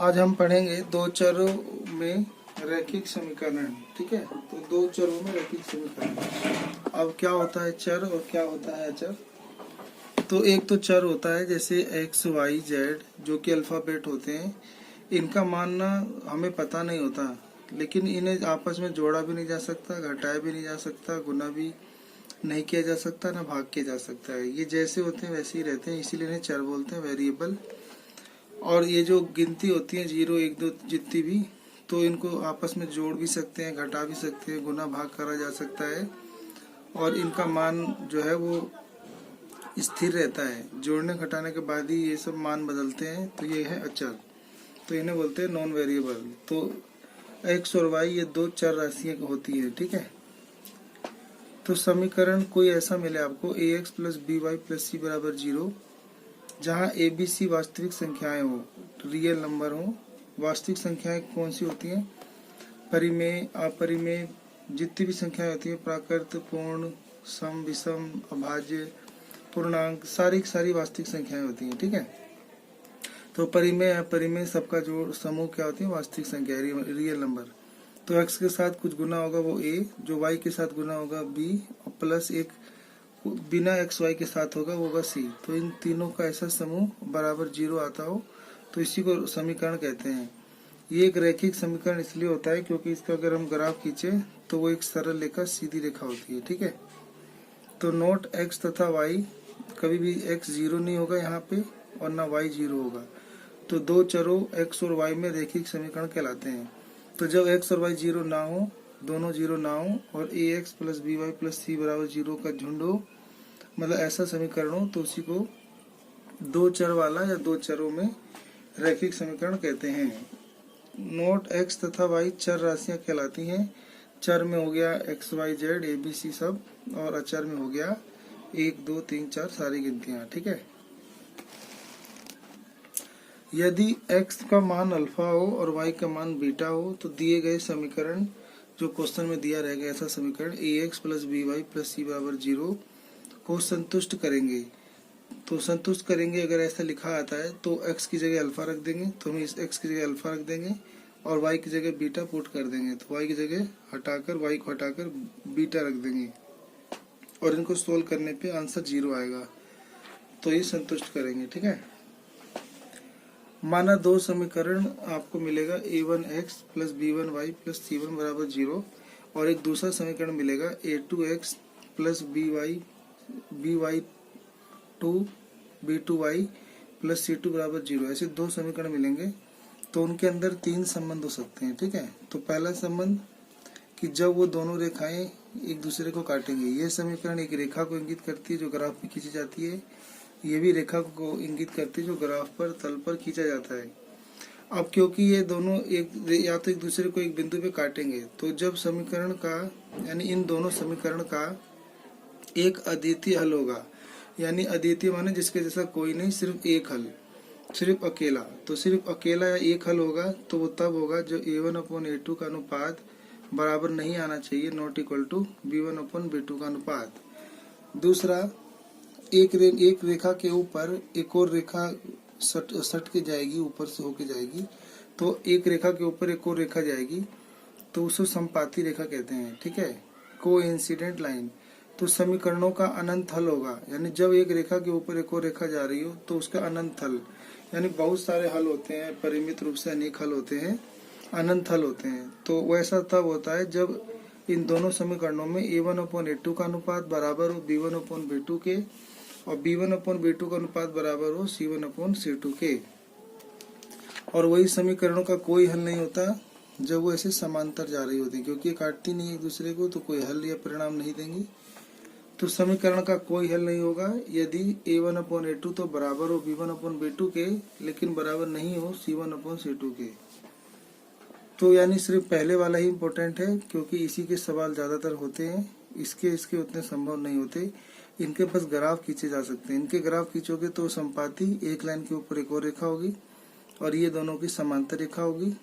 आज हम पढ़ेंगे दो चरों में रैखिक समीकरण। ठीक है, तो दो चरों में रैखिक समीकरण। अब क्या होता है चर और क्या होता है अचर। तो एक तो चर होता है जैसे एक्स वाई जेड, जो कि अल्फाबेट होते हैं। इनका मानना हमें पता नहीं होता, लेकिन इन्हें आपस में जोड़ा भी नहीं जा सकता, घटाया भी नहीं जा सकता, गुना भी नहीं किया जा सकता, ना भाग किया जा सकता है। ये जैसे होते हैं वैसे ही रहते हैं, इसीलिए इन्हें चर बोलते हैं, वेरिएबल। और ये जो गिनती होती है 0 1 2 जितनी भी, तो इनको आपस में जोड़ भी सकते हैं, घटा भी सकते हैं, गुना भाग करा जा सकता है। और इनका मान जो है वो स्थिर रहता है, जोड़ने घटाने के बाद ही ये सब मान बदलते हैं। तो ये है अचर, तो इन्हें बोलते हैं नॉन वेरिएबल। तो एक्स और वाई ये दो चर राशियां होती है। ठीक है, तो समीकरण कोई ऐसा मिले आपको a x plus b y plus c बराबर 0, जहाँ ए बी सी वास्तविक संख्याएं हो, रियल नंबर हो। वास्तविक संख्याएं कौन सी होती हैं? परिमेय, अपरिमेय, जितनी भी संख्याएं होती हैं, प्राकृत, पूर्ण, सम, विषम, अभाज्य, पूर्णांक, सारी सारी वास्तविक संख्याएं होती हैं। ठीक है, तो परिमेय अपरिमेय सबका जोड़ समूह क्या होती है? वास्तविक संख्या, रियल नंबर। तो x के साथ कुछ गुना होगा वो a, जो y के साथ गुना होगा b, और प्लस एक बिना एक्स वाई के साथ होगा वो होगा सी। तो इन तीनों का ऐसा समूह बराबर 0 आता हो, तो इसी को समीकरण कहते हैं। ये एक रैखिक समीकरण इसलिए होता है क्योंकि इसका अगर हम ग्राफ खींचे तो वो एक सरल रेखा, सीधी रेखा होती है। ठीक है, तो नोट एक्स तथा वाई, कभी भी एक्स 0 नहीं होगा यहाँ पे और ना वाई 0 होगा। तो दो चरों एक्स और वाई में रैखिक समीकरण कहलाते हैं। तो जब एक्स और वाई 0 ना हो, दोनों 0 ना हो, और a x plus b y plus c बराबर 0 का झुंड हो, मतलब ऐसा समीकरण हो, तो उसी को दो चर वाला या दो चरों में रैखिक समीकरण कहते हैं। नोट एक्स तथा वाई चर राशियां कहलाती हैं। चर में हो गया X Y Z A B C सब, और अचर में हो गया 1 2 3 4 सारी गिनतियां। ठीक है, यदि x का मान अल्फा हो और y का मान बीटा हो, तो दिए गए समीकरण, जो क्वेश्चन में दिया रहेगा ऐसा समीकरण a x plus b y plus c बराबर 0 को संतुष्ट करेंगे। तो संतुष्ट करेंगे अगर ऐसा लिखा आता है तो x की जगह अल्फा रख देंगे, तो हम इस x की जगह अल्फा रख देंगे और y की जगह बीटा पुट कर देंगे। तो y की जगह हटाकर, y को हटाकर बीटा रख देंगे, और इनको सोल्व करने पे आंसर 0 आएगा। तो ये संतुष्ट करेंगे। ठीक है, माना दो समीकरण आपको मिलेगा a1x plus b1y plus c1 बराबर 0, और एक दूसरा समीकरण मिलेगा a2x plus by2 b2y plus c2 बराबर 0। ऐसे दो समीकरण मिलेंगे, तो उनके अंदर तीन संबंध हो सकते हैं। ठीक है, तो पहला संबंध कि जब वो दोनों रेखाएं एक दूसरे को काटेंगे। यह समीकरण एक रेखा को इंगित करती है जो ग्राफ में खींची जाती है, ये भी रेखा को इंगित करती है जो ग्राफ पर तल पर खींचा जाता है। अब क्योंकि ये दोनों या तो एक दूसरे को एक बिंदु पे काटेंगे, तो जब समीकरण का, यानी इन दोनों समीकरण का एक अद्वितीय हल होगा, यानी अद्वितीय माने जिसके जैसा कोई नहीं, सिर्फ एक हल, सिर्फ अकेला। तो सिर्फ अकेला या एक हल होगा, तो वो तब होगा जब a1/a2 का अनुपात बराबर नहीं आना चाहिए, नॉट इक्वल टू b1/b2 का अनुपात। दूसरा, एक रेखा के ऊपर एक और रेखा सट के जाएगी, ऊपर से होके जाएगी। तो एक रेखा के ऊपर एक और रेखा जाएगी, तो उसको संपाती रेखा कहते हैं। ठीक है, कोइंसिडेंट लाइन। तो समीकरणों का अनंत हल होगा, यानी जब एक रेखा के ऊपर एक और रेखा जा रही हो तो उसका अनंत हल, यानी बहुत सारे हल होते हैं, परिमित रूप से अनेक हल होते हैं, अनंत हल होते हैं। तो वैसा तब होता है जब इन दोनों समीकरणों में a1/a2 का अनुपात बराबर हो b1/b2 के, और b1/b2 का अनुपात बराबर हो c1/c2 के। और वही समीकरणों का कोई हल नहीं होता जब वो ऐसे समांतर जा रही होती, क्योंकि ये काटती नहीं एक दूसरे को, तो कोई हल या परिणाम नहीं देंगी। तो समीकरण का कोई हल नहीं होगा यदि a1/a2 तो बराबर हो b1/b2 के, लेकिन बराबर नहीं हो c1/c2 के। तो यानी सिर्फ पहले वाला ही इम्पोर्टेंट है, क्योंकि इसी के सवाल ज्यादातर होते हैं, इसके उतने संभव नहीं होते। इनके बस ग्राफ खींचे जा सकते हैं। इनके ग्राफ खींचोगे तो संपाती एक लाइन के ऊपर एक और रेखा होगी, और ये दोनों की समांतर रेखा होगी,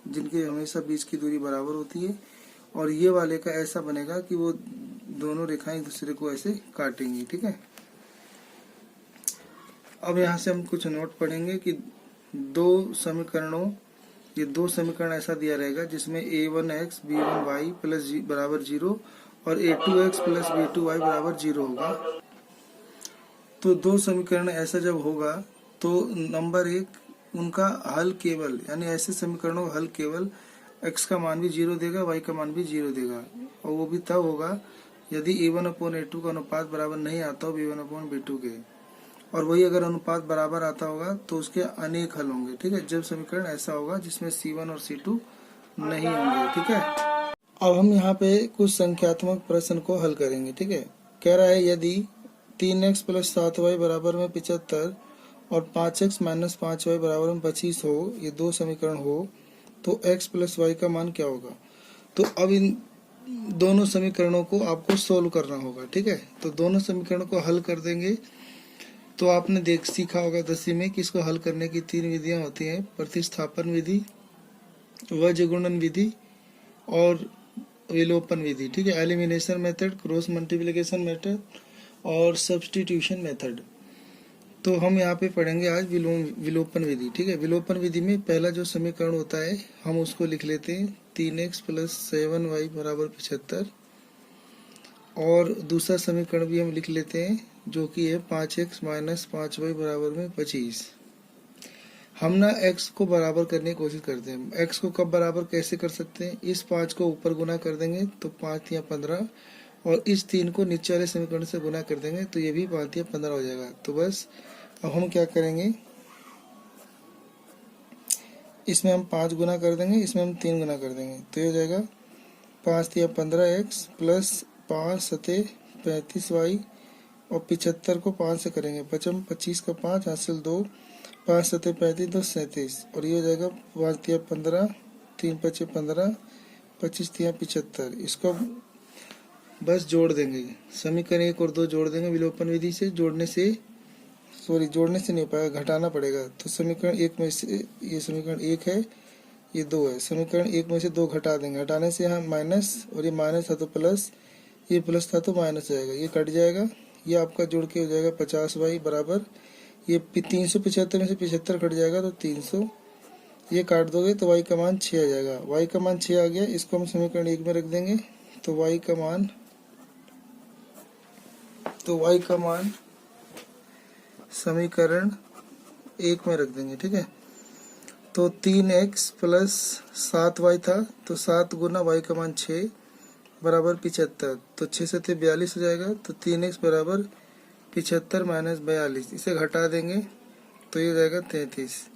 जिनके हमेशा बीच की दूरी बराबर होती है। और ये वाले का ऐसा बनेगा कि वो दोनों रेखाएं एक दूसरे को ऐसे काटेंगी। ठीक है, अब यहाँ से हम कुछ नोट पढ़ेंगे कि दो समीकरणों ये दो समीकरण ऐसा दिया रहेगा जिसमें a1x b1y प्लस बराबर 0 और a2x प्लस b2y बराबर 0 होगा। तो दो समीकरण ऐसा जब होगा तो नंबर 1 उनका हल केवल, यानी ऐसे समीकरणों का हल केवल x का मान भी 0 देगा, y का मान भी 0 देगा, और वो भी तब होगा यदि a1/a2 का अनुपात बराबर नहीं आता हो b1/b2 के, और वही अगर अनुपात बराबर आता होगा तो उसके अनेक हल होंगे। ठीक है, जब समीकरण ऐसा होगा जिसमें c1 और c2 नहीं होंगे। ठीक है, अब हम यहाँ पे कुछ संख्यात्मक प्रश्न को हल करेंगे। ठीक है, कह रहा है यदि 3x प्लस 7y बराबर में 75 और 5x माइनस 5y बराबर में 25 हो, ये दो समीकरण हो, तो x प्लस y का मान क्या होगा। तो अब इन दोनों समीकरणों को आपको सोल्व करना होगा। ठीक है, तो दोनों समीकरणों को हल कर देंगे। तो आपने सीखा होगा 10वीं में कि इसको हल करने की 3 विधियां होती हैं, प्रतिस्थापन विधि, वज्रगुणन विधि और विलोपन विधि। ठीक है, elimination method, cross multiplication method और सब्स्टिट्यूशन मेथड। तो हम यहाँ पे पढ़ेंगे आज विलोपन विधि। ठीक है, विलोपन विधि में पहला जो समीकरण होता है हम उसको लिख लेते हैं 3x प्लस 7y बराबर 75, और दूसरा समीकरण भी हम लिख लेते हैं जो कि है 5x माइनस 5y बराबर में 25। हम ना x को बराबर करने की कोशिश करते हैं। x को कब बराबर कैसे कर सकते हैं, इस 5 को ऊपर गुना कर देंगे तो 5 या 15, और इस 3 को नीचे वाले समीकरण से गुना कर देंगे तो ये भी 5 या 15 हो जाएगा। तो बस अब हम क्या करेंगे, इसमें हम 5 गुना कर देंगे, इसमें हम 3 गुना कर देंगे, तो ये हो जाएगा 5 या 15x प्लस 5 सते 35y, और 75 को 5 से करेंगे, 25 का 5 हासिल 2, 5 सते 35 2 37, और ये हो जाएगा 5 या 15, 3 5 15, 25 या 75। इसको बस जोड़ देंगे, समीकरण 1 और 2 जोड़ देंगे विलोपन विधि से। जोड़ने से नहीं हो पाएगा, घटाना पड़ेगा। तो समीकरण 1 में से ये समीकरण 1 है, ये 2 है, समीकरण 1 में से 2 घटा देंगे, घटाने से यहाँ माइनस, और ये माइनस था तो प्लस, ये प्लस था तो माइनस जाएगा, ये कट जाएगा, ये आपका जोड़ के हो जाएगा 50y बराबर, ये 375 में से 75 कट जाएगा तो 300, ये काट दोगे तो y का मान 6 आ जाएगा। y का मान 6 आ गया, इसको हम समीकरण 1 में रख देंगे, तो y का मान समीकरण 1 में रख देंगे। ठीक है, तो 3x प्लस 7y था, तो 7 गुना y का मान 6 बराबर 75, तो 6 से 42 हो जाएगा, तो 3x बराबर 75 माइनस 42, इसे घटा देंगे तो ये हो जाएगा 33।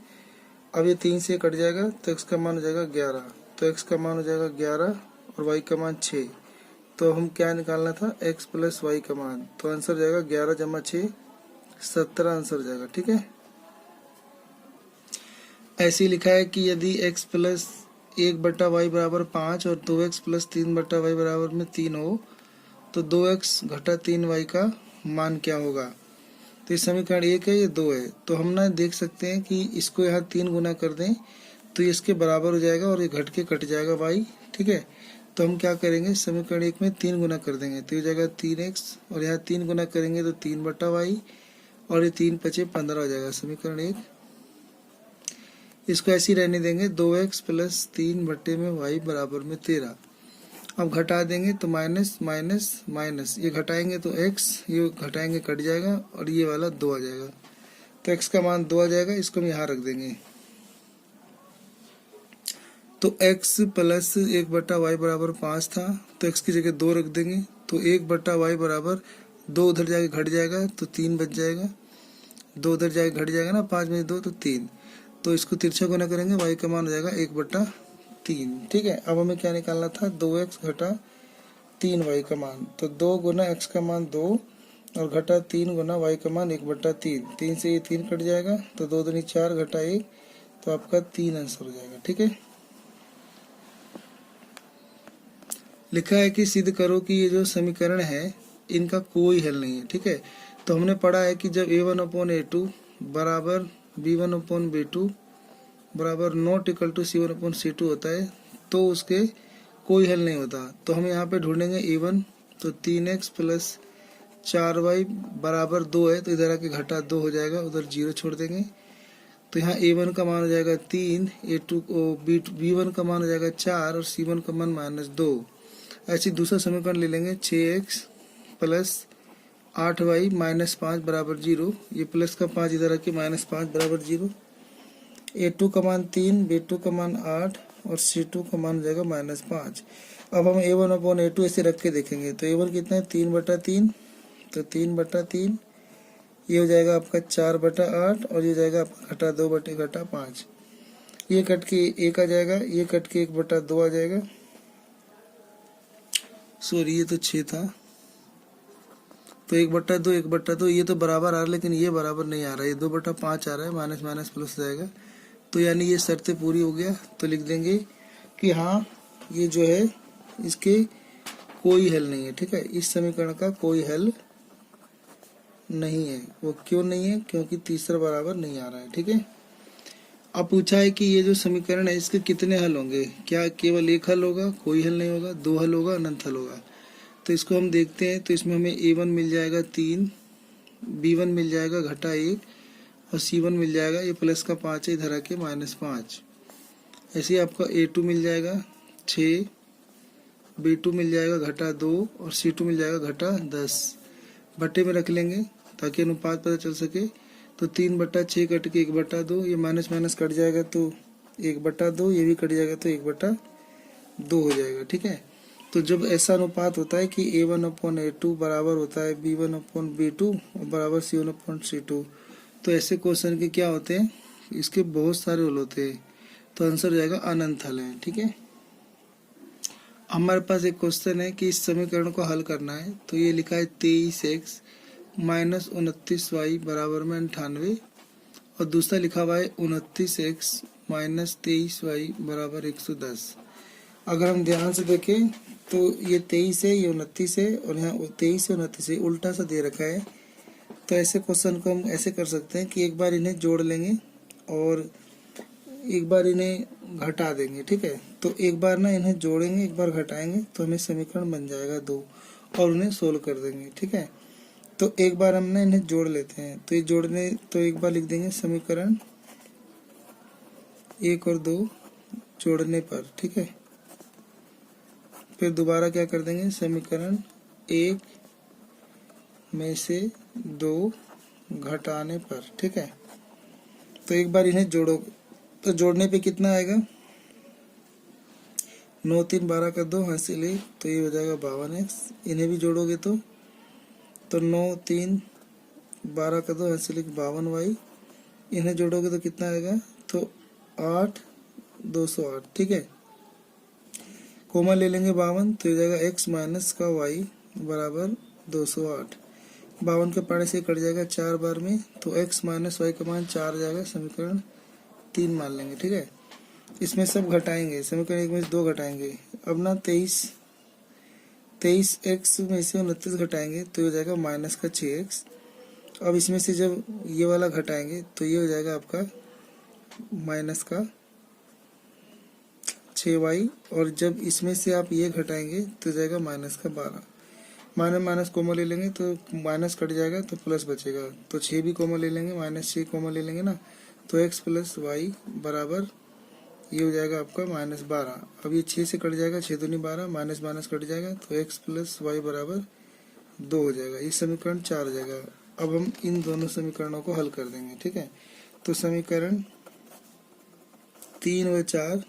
अब ये 3 से कट जाएगा तो x का मान हो जाएगा 11, तो x का मान हो जाएगा 11 और y का मान 6। तो हम क्या निकालना था, x प्लस y का मान, तो आंसर जाएगा 11 जमा 6 17 आंसर हो जाएगा। ठीक है, ऐसे लिखा है कि यदि x प्लस 1/y बराबर 5 और 2x प्लस 3/y बराबर में 3 हो, तो 2x घटा 3y का मान क्या होगा। तो ये समीकरण 1 है, ये 2 है, तो हम ना देख सकते हैं कि इसको यहाँ 3 गुना कर दें तो ये इसके बराबर हो जाएगा और ये घट के कट जाएगा y। ठीक है, तो हम क्या करेंगे, समीकरण 1 में 3 गुना कर देंगे तो ये जाएगा 3x, और यहाँ 3 गुना करेंगे तो 3/y, और ये 3 5 15 हो जाएगा समीकरण 1। इसको ऐसे ही रहने देंगे, 2x प्लस 3 बट्टे में y बराबर में 13। अब घटा देंगे तो माइनस माइनस माइनस, ये घटाएंगे तो x, ये घटाएंगे कट जाएगा, और ये वाला 2 आ जाएगा, तो x का मान 2 आ जाएगा, इसको हम यहाँ रख देंगे। तो x प्लस 1/y बराबर 5 था, तो x की जगह 2 रख देंगे, तो 1/y बराबर 2 उधर जाके घट जाएगा तो 3 बच जाएगा, 2 उधर जाके घट जाएगा ना, 5 में 2 तो 3, तो इसको तिरछा गुना करेंगे, y का मान हो जाएगा 1/3। ठीक है, अब हमें क्या निकालना था, 2x घटा 3y का मान, तो 2 गुना x का मान 2 और घटा 3 गुना y का मान 1/3, 3 से ये 3 कट जाएगा, तो 2 दूनी 4 घटा 1, तो आपका 3 आंसर हो जाएगा। ठीक है, लिखा है कि सिद्ध करो कि ये जो समीकरण है इनका कोई हल नहीं है। ठीक है, तो हमने पढ़ा है कि जब a1/a2 बराबर b1/b2 बराबर नॉट इक्वल टू c1/c2 होता है तो उसके कोई हल नहीं होता। तो हम यहाँ पे ढूंढेंगे a1, तो 3x प्लस 4y बराबर 2 है, तो इधर आके घटा 2 हो जाएगा, उधर 0 छोड़ देंगे, तो यहाँ A1 का मान हो जाएगा 3, A2 B1 का मान हो जाएगा 4 और C1 का मान -2। ऐसे दूसरा समीकरण ले लेंगे 6x प्लस 8y -5 बराबर 0। ये प्लस का 5 इधर रखे, -5 बराबर 0। A2 का मान 3, B2 का मान 8 और C2 का मान हो जाएगा -5। अब हम A1/A2 ऐसे रख के देखेंगे तो A1 कितना है 3/3, तो 3/3 ये हो जाएगा आपका 4/8 और ये हो जाएगा आपका घटा 2/5। ये कट के 1 आ जाएगा, ये कट के 1/2 आ जाएगा। सॉरी ये तो 6 था, तो 1/2 1/2 ये तो बराबर आ रहा है, लेकिन ये बराबर नहीं आ रहा है, ये 2/5 आ रहा है, माइनस माइनस प्लस जाएगा। तो यानी ये शर्तें पूरी हो गया। तो लिख देंगे कि हाँ ये जो है इसके कोई हल नहीं है, ठीक है, इस समीकरण का कोई हल नहीं है। वो क्यों नहीं है? क्योंकि तीसरा बराबर नहीं आ रहा है, ठीक है। अब पूछा है कि ये जो समीकरण है इसके कितने हल होंगे, क्या केवल एक हल होगा, कोई हल नहीं होगा, दो हल होगा, अनंत हल होगा। तो इसको हम देखते हैं। तो इसमें हमें A1 मिल जाएगा 3, B1 मिल जाएगा घटा 1 और C1 मिल जाएगा, ये प्लस का 5 है इधर आके -5। ऐसे ही आपका A2 मिल जाएगा 6, B2 मिल जाएगा घटा 2 और C2 मिल जाएगा घटा 10। बट्टे में रख लेंगे ताकि अनुपात पता चल सके। तो 3/6 कट के 1/2, ये माइनस माइनस कट जाएगा तो 1/2, ये भी कट जाएगा तो 1/2 हो जाएगा, ठीक है। तो जब ऐसा अनुपात होता है कि A1/A2 बराबर होता है B1/B2 और बराबर C1/C2, तो ऐसे क्वेश्चन के क्या होते हैं, इसके बहुत सारे हल होते हैं। तो आंसर जाएगा अनंत हल है, ठीक है। हमारे पास एक क्वेश्चन है कि इस समीकरण को हल करना है। तो ये लिखा है 23x माइनस 29y बराबर में 98 और दूसरा लिखा हुआ है 29x माइनस 23y बराबर 110। अगर हम ध्यान से देखें तो ये 23 है, ये 29 है और यहाँ 23 से 29 है, उल्टा सा दे रखा है। तो ऐसे क्वेश्चन को हम ऐसे कर सकते हैं कि एक बार इन्हें जोड़ लेंगे और एक बार इन्हें घटा देंगे, ठीक है। तो एक बार ना इन्हें जोड़ेंगे, एक बार घटाएंगे, तो हमें समीकरण बन जाएगा 2 और उन्हें सोल्व कर देंगे, ठीक है। तो एक बार हम ना इन्हें जोड़ लेते हैं। तो ये जोड़ने, तो एक बार लिख देंगे समीकरण 1 और 2 जोड़ने पर, ठीक है। फिर दोबारा क्या कर देंगे, समीकरण 1 में से 2 घटाने पर, ठीक है। तो एक बार इन्हें जोड़ो, तो जोड़ने पे कितना आएगा, 9 3 12 का 2 हासिल 1, तो ये हो जाएगा 52x। इन्हें भी जोड़ोगे तो 9 3 12 का 2 हासिल 1 52y। इन्हें जोड़ोगे तो कितना आएगा, तो 8 208, ठीक है। कोमा ले लेंगे 52, तो ये जाएगा x माइनस का y बराबर 208। 52 के पाने से कट जाएगा 4 बार में, तो x माइनस वाई का मान 4 जाएगा, समीकरण 3 मान लेंगे, ठीक है। इसमें सब घटाएंगे, समीकरण 1 में से 2 घटाएंगे। अब ना 23x में से 29 घटाएंगे तो ये हो जाएगा माइनस का 6x। अब इसमें से जब ये वाला घटाएंगे तो ये हो जाएगा आपका माइनस का 6y और जब इसमें से आप ये घटाएंगे तो जाएगा माइनस का 12। माइनस माइनस कॉमन ले लेंगे तो माइनस कट जाएगा तो प्लस बचेगा, तो 6 भी कॉमन ले लेंगे, -6 कॉमन ले लेंगे ना, तो x प्लस वाई बराबर ये हो जाएगा आपका -12। अब ये 6 से कट जाएगा, 6 दूनी 12, माइनस माइनस कट जाएगा तो x प्लस वाई बराबर 2 हो जाएगा। ये समीकरण 4 हो जाएगा। अब हम इन दोनों समीकरणों को हल कर देंगे, ठीक है। तो समीकरण 3 व 4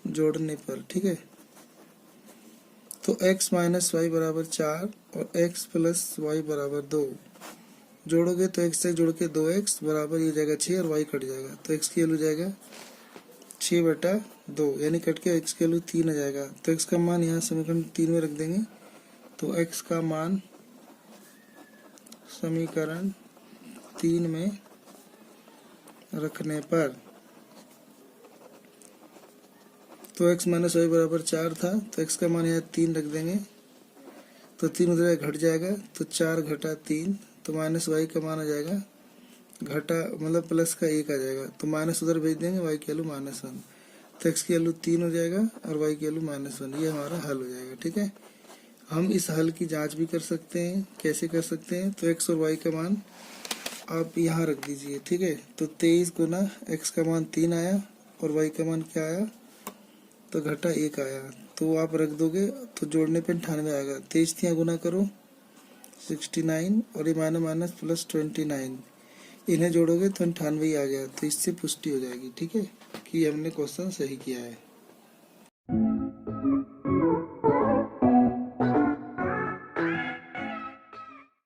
जोड़ने पर, ठीक है, तो x माइनस वाई बराबर 4 और x प्लस वाई बराबर 2 जोड़ोगे तो x से जोड़ के 2x बराबर ये जाएगा 6 और y कट जाएगा, तो x की वैल्यू जाएगा 6/2, यानी कट के x की वैल्यू 3 आ जाएगा। तो x का मान यहाँ समीकरण 3 में रख देंगे। तो x का मान समीकरण 3 में रखने पर, तो x माइनस वाई बराबर 4 था, तो x का मान यहाँ 3 रख देंगे, तो 3 उधर घट जाएगा, तो 4 घटा 3, तो माइनस वाई का मान आ जाएगा घटा मतलब प्लस का 1 आ जाएगा, तो माइनस उधर भेज देंगे, वाई की वैल्यू -1, तो x की वैल्यू 3 हो जाएगा और y की वैल्यू -1। ये हमारा हल हो जाएगा, ठीक है। हम इस हल की जांच भी कर सकते हैं। कैसे कर सकते हैं, तो x और y का मान आप यहाँ रख दीजिए, ठीक है। तो 23 गुना x का मान 3 आया और y का मान क्या आया, तो घटा 1 आया। तो आप रख दोगे तो जोड़ने पे 98 आएगा। 23 तिया गुना करो 69 और ये माइनस माइनस प्लस 29, इन्हें जोड़ोगे तो 98 आ गया। तो इससे पुष्टि हो जाएगी, ठीक है, कि हमने क्वेश्चन सही किया है।